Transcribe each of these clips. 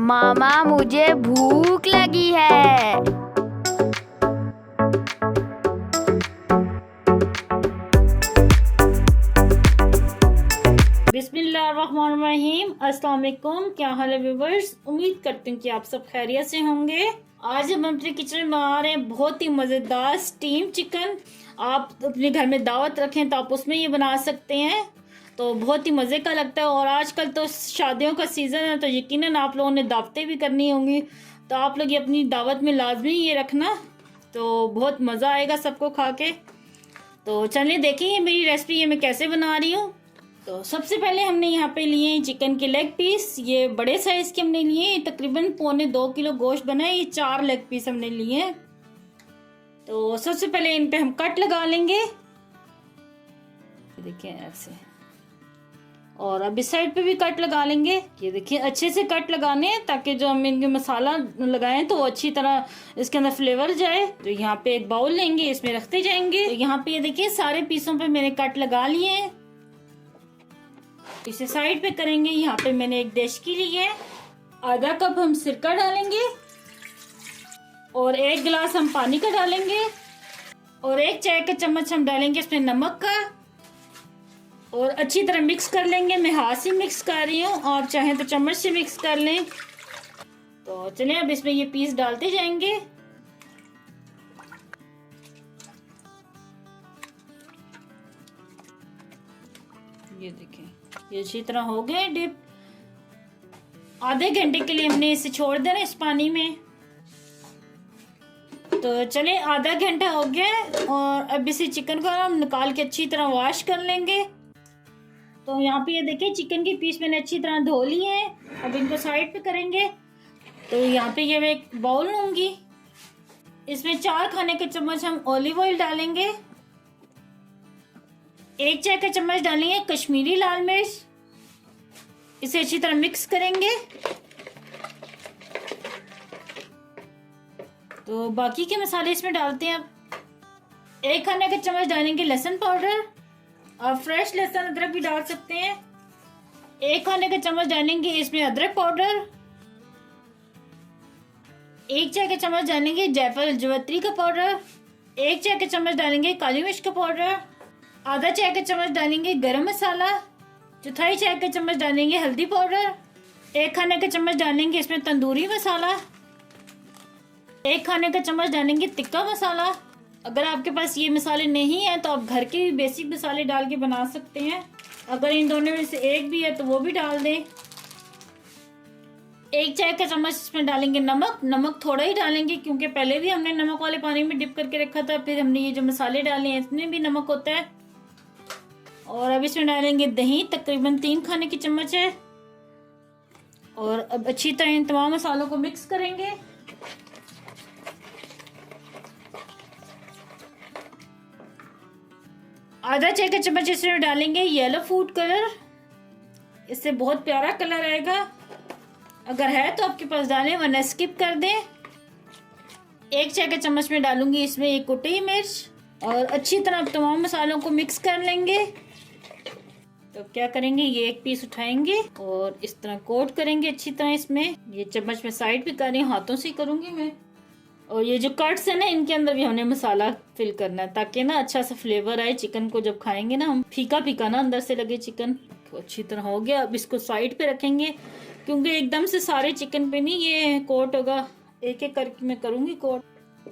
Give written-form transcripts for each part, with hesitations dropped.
मामा मुझे भूख लगी है। बिस्मिल्लाहिर्रहमानिर्रहीम। अस्सलाम वालेकुम। क्या हाल है व्यूवर्स? उम्मीद करती हूँ कि आप सब खैरियत से होंगे। आज हम अपने किचन में बना रहे हैं बहुत ही मज़ेदार स्टीम चिकन। आप अपने घर में दावत रखें तो आप उसमें ये बना सकते हैं, तो बहुत ही मज़े का लगता है। और आजकल तो शादियों का सीज़न है, तो यकीनन आप लोगों ने दावतें भी करनी होंगी, तो आप लोग ये अपनी दावत में लाजमी ये रखना, तो बहुत मज़ा आएगा सबको खा के। तो चलिए देखिए मेरी रेसिपी ये मैं कैसे बना रही हूँ। तो सबसे पहले हमने यहाँ पे लिए चिकन के लेग पीस। ये बड़े साइज के हमने लिए, तकरीबन 1.25 किलो गोश्त बना है। ये 4 लेग पीस हमने लिए हैं। तो सबसे पहले इन पे हम कट लगा लेंगे, देखिए ऐसे। और अब इस साइड पे भी कट लगा लेंगे। ये देखिए अच्छे से कट लगाने हैं ताकि जो हम इनके मसाला लगाएं तो अच्छी तरह इसके अंदर फ्लेवर जाए। तो यहाँ पे एक बाउल लेंगे, इसमें रखते जाएंगे। तो यहाँ पे ये देखिए सारे पीसों पे मैंने कट लगा लिए हैं। इसे साइड पे करेंगे। यहाँ पे मैंने एक डेचकी ली है, आधा कप हम सिरका डालेंगे और 1 गिलास हम पानी का डालेंगे और 1 चाय का चम्मच हम डालेंगे इसमें नमक का और अच्छी तरह मिक्स कर लेंगे। मैं हाथ से मिक्स कर रही हूँ, आप चाहें तो चम्मच से मिक्स कर लें। तो चलिए अब इसमें ये पीस डालते जाएंगे। ये देखें ये अच्छी तरह हो गए डिप। आधे घंटे के लिए हमने इसे छोड़ देना इस पानी में। तो चलिए आधा घंटा हो गया और अब इसे चिकन को हम निकाल के अच्छी तरह वॉश कर लेंगे। तो यहाँ पे ये देखिए चिकन के पीस मैंने अच्छी तरह धो लिए हैं। अब इनको साइड पे करेंगे। तो यहाँ पे ये मैं एक बाउल लूंगी, इसमें 4 खाने के चम्मच हम ऑलिव ऑयल डालेंगे, 1 चाय का चम्मच डालेंगे कश्मीरी लाल मिर्च। इसे अच्छी तरह मिक्स करेंगे। तो बाकी के मसाले इसमें डालते हैं। अब 1 खाने का चम्मच डालेंगे लहसुन पाउडर, आप फ्रेश लहसुन अदरक भी डाल सकते हैं। 1 खाने का चम्मच डालेंगे इसमें अदरक पाउडर, 1 चाय का चम्मच डालेंगे जायफल जवित्री का पाउडर, 1 चाय का चम्मच डालेंगे काली मिर्च का पाउडर, आधा चाय का चम्मच डालेंगे गरम मसाला, चौथाई चाय का चम्मच डालेंगे हल्दी पाउडर, 1 खाने का चम्मच डालेंगे इसमें तंदूरी मसाला, 1 खाने का चम्मच डालेंगे तिक्का मसाला। अगर आपके पास ये मसाले नहीं है तो आप घर के बेसिक मसाले डाल के बना सकते हैं। अगर इन दोनों में से एक भी है तो वो भी डाल दें। 1 चाय का चम्मच इसमें डालेंगे नमक। नमक थोड़ा ही डालेंगे क्योंकि पहले भी हमने नमक वाले पानी में डिप करके रखा था, फिर हमने ये जो मसाले डाले हैं इसमें भी नमक होता है। और अब इसमें डालेंगे दही, तकरीबन 3 खाने की चम्मच है। और अब अच्छी तरह इन तमाम मसालों को मिक्स करेंगे। आधा चाय का चम्मच इसमें डालेंगे येलो फूड कलर, इससे बहुत प्यारा कलर आएगा। अगर है तो आपके पास डालें, वरना स्किप कर दें। 1 चाय का चम्मच में डालूंगी इसमें एक कुटी मिर्च और अच्छी तरह तमाम मसालों को मिक्स कर लेंगे। तो क्या करेंगे, ये एक पीस उठाएंगे और इस तरह कोट करेंगे अच्छी तरह इसमें। ये चम्मच में साइड पे कर रही हूँ, हाथों से करूंगी मैं। और ये जो कट्स है ना, इनके अंदर भी हमने मसाला फिल करना है ताकि ना अच्छा सा फ्लेवर आए चिकन को जब खाएंगे ना हम, फीका फीका ना अंदर से लगे चिकन। तो अच्छी तरह हो गया। अब इसको साइड पे रखेंगे क्योंकि एकदम से सारे चिकन पे नहीं ये कोट होगा, एक एक करके मैं करूंगी कोट।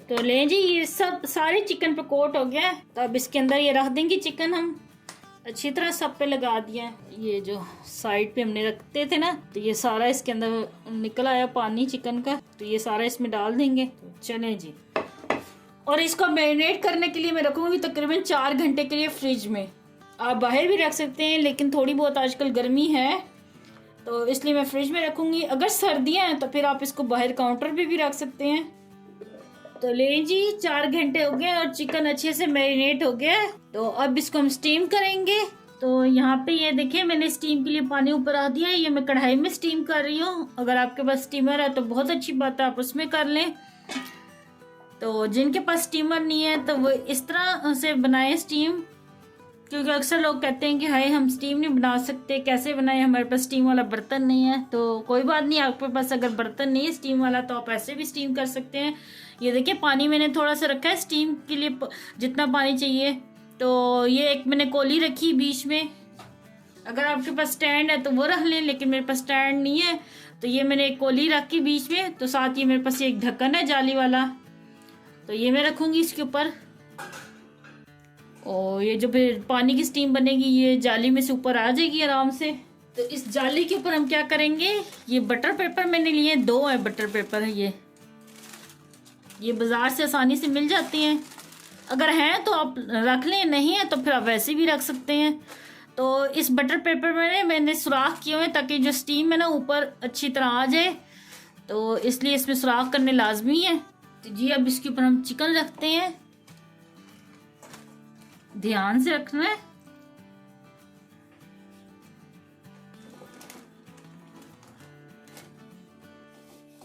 तो ले जी ये सब सारे चिकन पे कोट हो गया। तो अब इसके अंदर ये रख देंगे चिकन, हम अच्छी तरह सब पे लगा दिया। ये जो साइड पे हमने रखते थे ना, तो ये सारा इसके अंदर निकल आया पानी चिकन का, तो ये सारा इसमें डाल देंगे। तो चलें जी। और इसको मैरिनेट करने के लिए मैं रखूंगी तकरीबन 4 घंटे के लिए फ्रिज में। आप बाहर भी रख सकते हैं, लेकिन थोड़ी बहुत आजकल गर्मी है तो इसलिए मैं फ्रिज में रखूंगी। अगर सर्दियाँ हैं तो फिर आप इसको बाहर काउंटर पे भी रख सकते हैं। तो ले जी 4 घंटे हो गए और चिकन अच्छे से मैरिनेट हो गया। तो अब इसको हम स्टीम करेंगे। तो यहाँ पे ये देखिए मैंने स्टीम के लिए पानी ऊपर रख दिया है। ये मैं कढ़ाई में स्टीम कर रही हूँ। अगर आपके पास स्टीमर है तो बहुत अच्छी बात है, आप उसमें कर लें। तो जिनके पास स्टीमर नहीं है तो वो इस तरह से बनाएं स्टीम। क्योंकि अक्सर लोग कहते हैं कि हाय हम स्टीम नहीं बना सकते, कैसे बनाए, हमारे पास स्टीम वाला बर्तन नहीं है। तो कोई बात नहीं, आपके पास अगर बर्तन नहीं है स्टीम वाला तो आप ऐसे भी स्टीम कर सकते हैं। ये देखिए पानी मैंने थोड़ा सा रखा है स्टीम के लिए, जितना पानी चाहिए। तो ये एक मैंने कोली रखी बीच में, अगर आपके पास स्टैंड है तो वो रख लें, लेकिन मेरे पास स्टैंड नहीं है तो ये मैंने एक कोली रखी बीच में। तो साथ ही मेरे पास एक ढक्कन है जाली वाला, तो ये मैं रखूँगी इसके ऊपर। और ये जो फिर पानी की स्टीम बनेगी ये जाली में से ऊपर आ जाएगी आराम से। तो इस जाली के ऊपर हम क्या करेंगे, ये बटर पेपर मैंने लिए 2 है बटर पेपर है ये बाज़ार से आसानी से मिल जाते हैं। अगर हैं तो आप रख लें, नहीं है तो फिर आप वैसे भी रख सकते हैं। तो इस बटर पेपर में मैंने सुराख किए हुए हैं ताकि जो स्टीम है ना ऊपर अच्छी तरह आ जाए, तो इसलिए इसमें सुराख करने लाजमी है। तो जी अब इसके ऊपर हम चिकन रखते हैं, ध्यान से रखना है।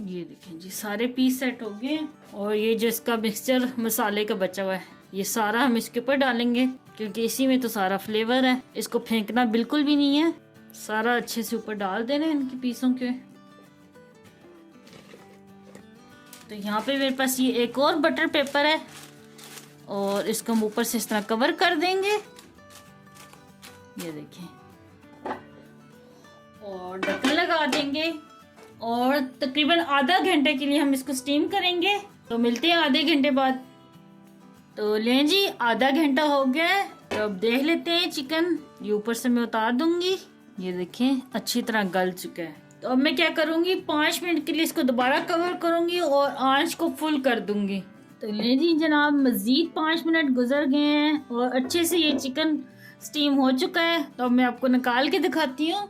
ये देखें जी सारे पीस सेट हो गए। और ये जो इसका मिक्सचर मसाले का बचा हुआ है ये सारा हम इसके ऊपर डालेंगे, क्योंकि इसी में तो सारा फ्लेवर है। इसको फेंकना बिल्कुल भी नहीं है, सारा अच्छे से ऊपर डाल देना है इनके पीसों के। तो यहाँ पे मेरे पास ये एक और बटर पेपर है और इसको हम ऊपर से इस तरह कवर कर देंगे, ये देखिए, और ढक्कन लगा देंगे और तकरीबन आधा घंटे के लिए हम इसको स्टीम करेंगे। तो मिलते हैं आधे घंटे बाद। तो लें जी आधा घंटा हो गया है, तो अब देख लेते हैं चिकन। ये ऊपर से मैं उतार दूंगी, ये देखें अच्छी तरह गल चुका है। तो अब मैं क्या करूंगी, 5 मिनट के लिए इसको दोबारा कवर करूंगी और आंच को फुल कर दूंगी। तो ले जी जनाब मज़ीद 5 मिनट गुजर गए हैं और अच्छे से ये चिकन स्टीम हो चुका है। तो अब मैं आपको निकाल के दिखाती हूँ।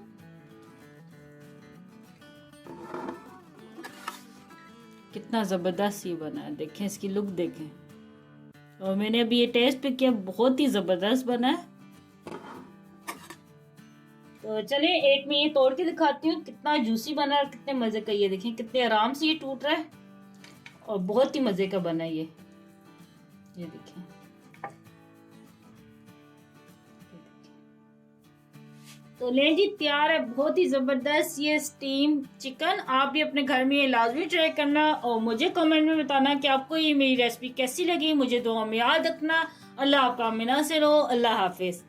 कितना ज़बरदस्त ये बना है, देखें इसकी लुक देखें। और मैंने अभी ये टेस्ट पे किया, बहुत ही ज़बरदस्त बना है। तो चलिए एक मैं ये तोड़ के दिखाती हूँ कितना जूसी बना है और कितने मज़े का। ये देखें कितने आराम से ये टूट रहा है और बहुत ही मज़े का बना है ये देखें। तो ले जी तैयार है बहुत ही ज़बरदस्त ये स्टीम चिकन। आप भी अपने घर में ये लाजमी ट्राई करना और मुझे कमेंट में बताना कि आपको ये मेरी रेसिपी कैसी लगी। मुझे दुआ में याद रखना। अल्लाह आपका मिना से रहो। अल्लाह हाफिज़।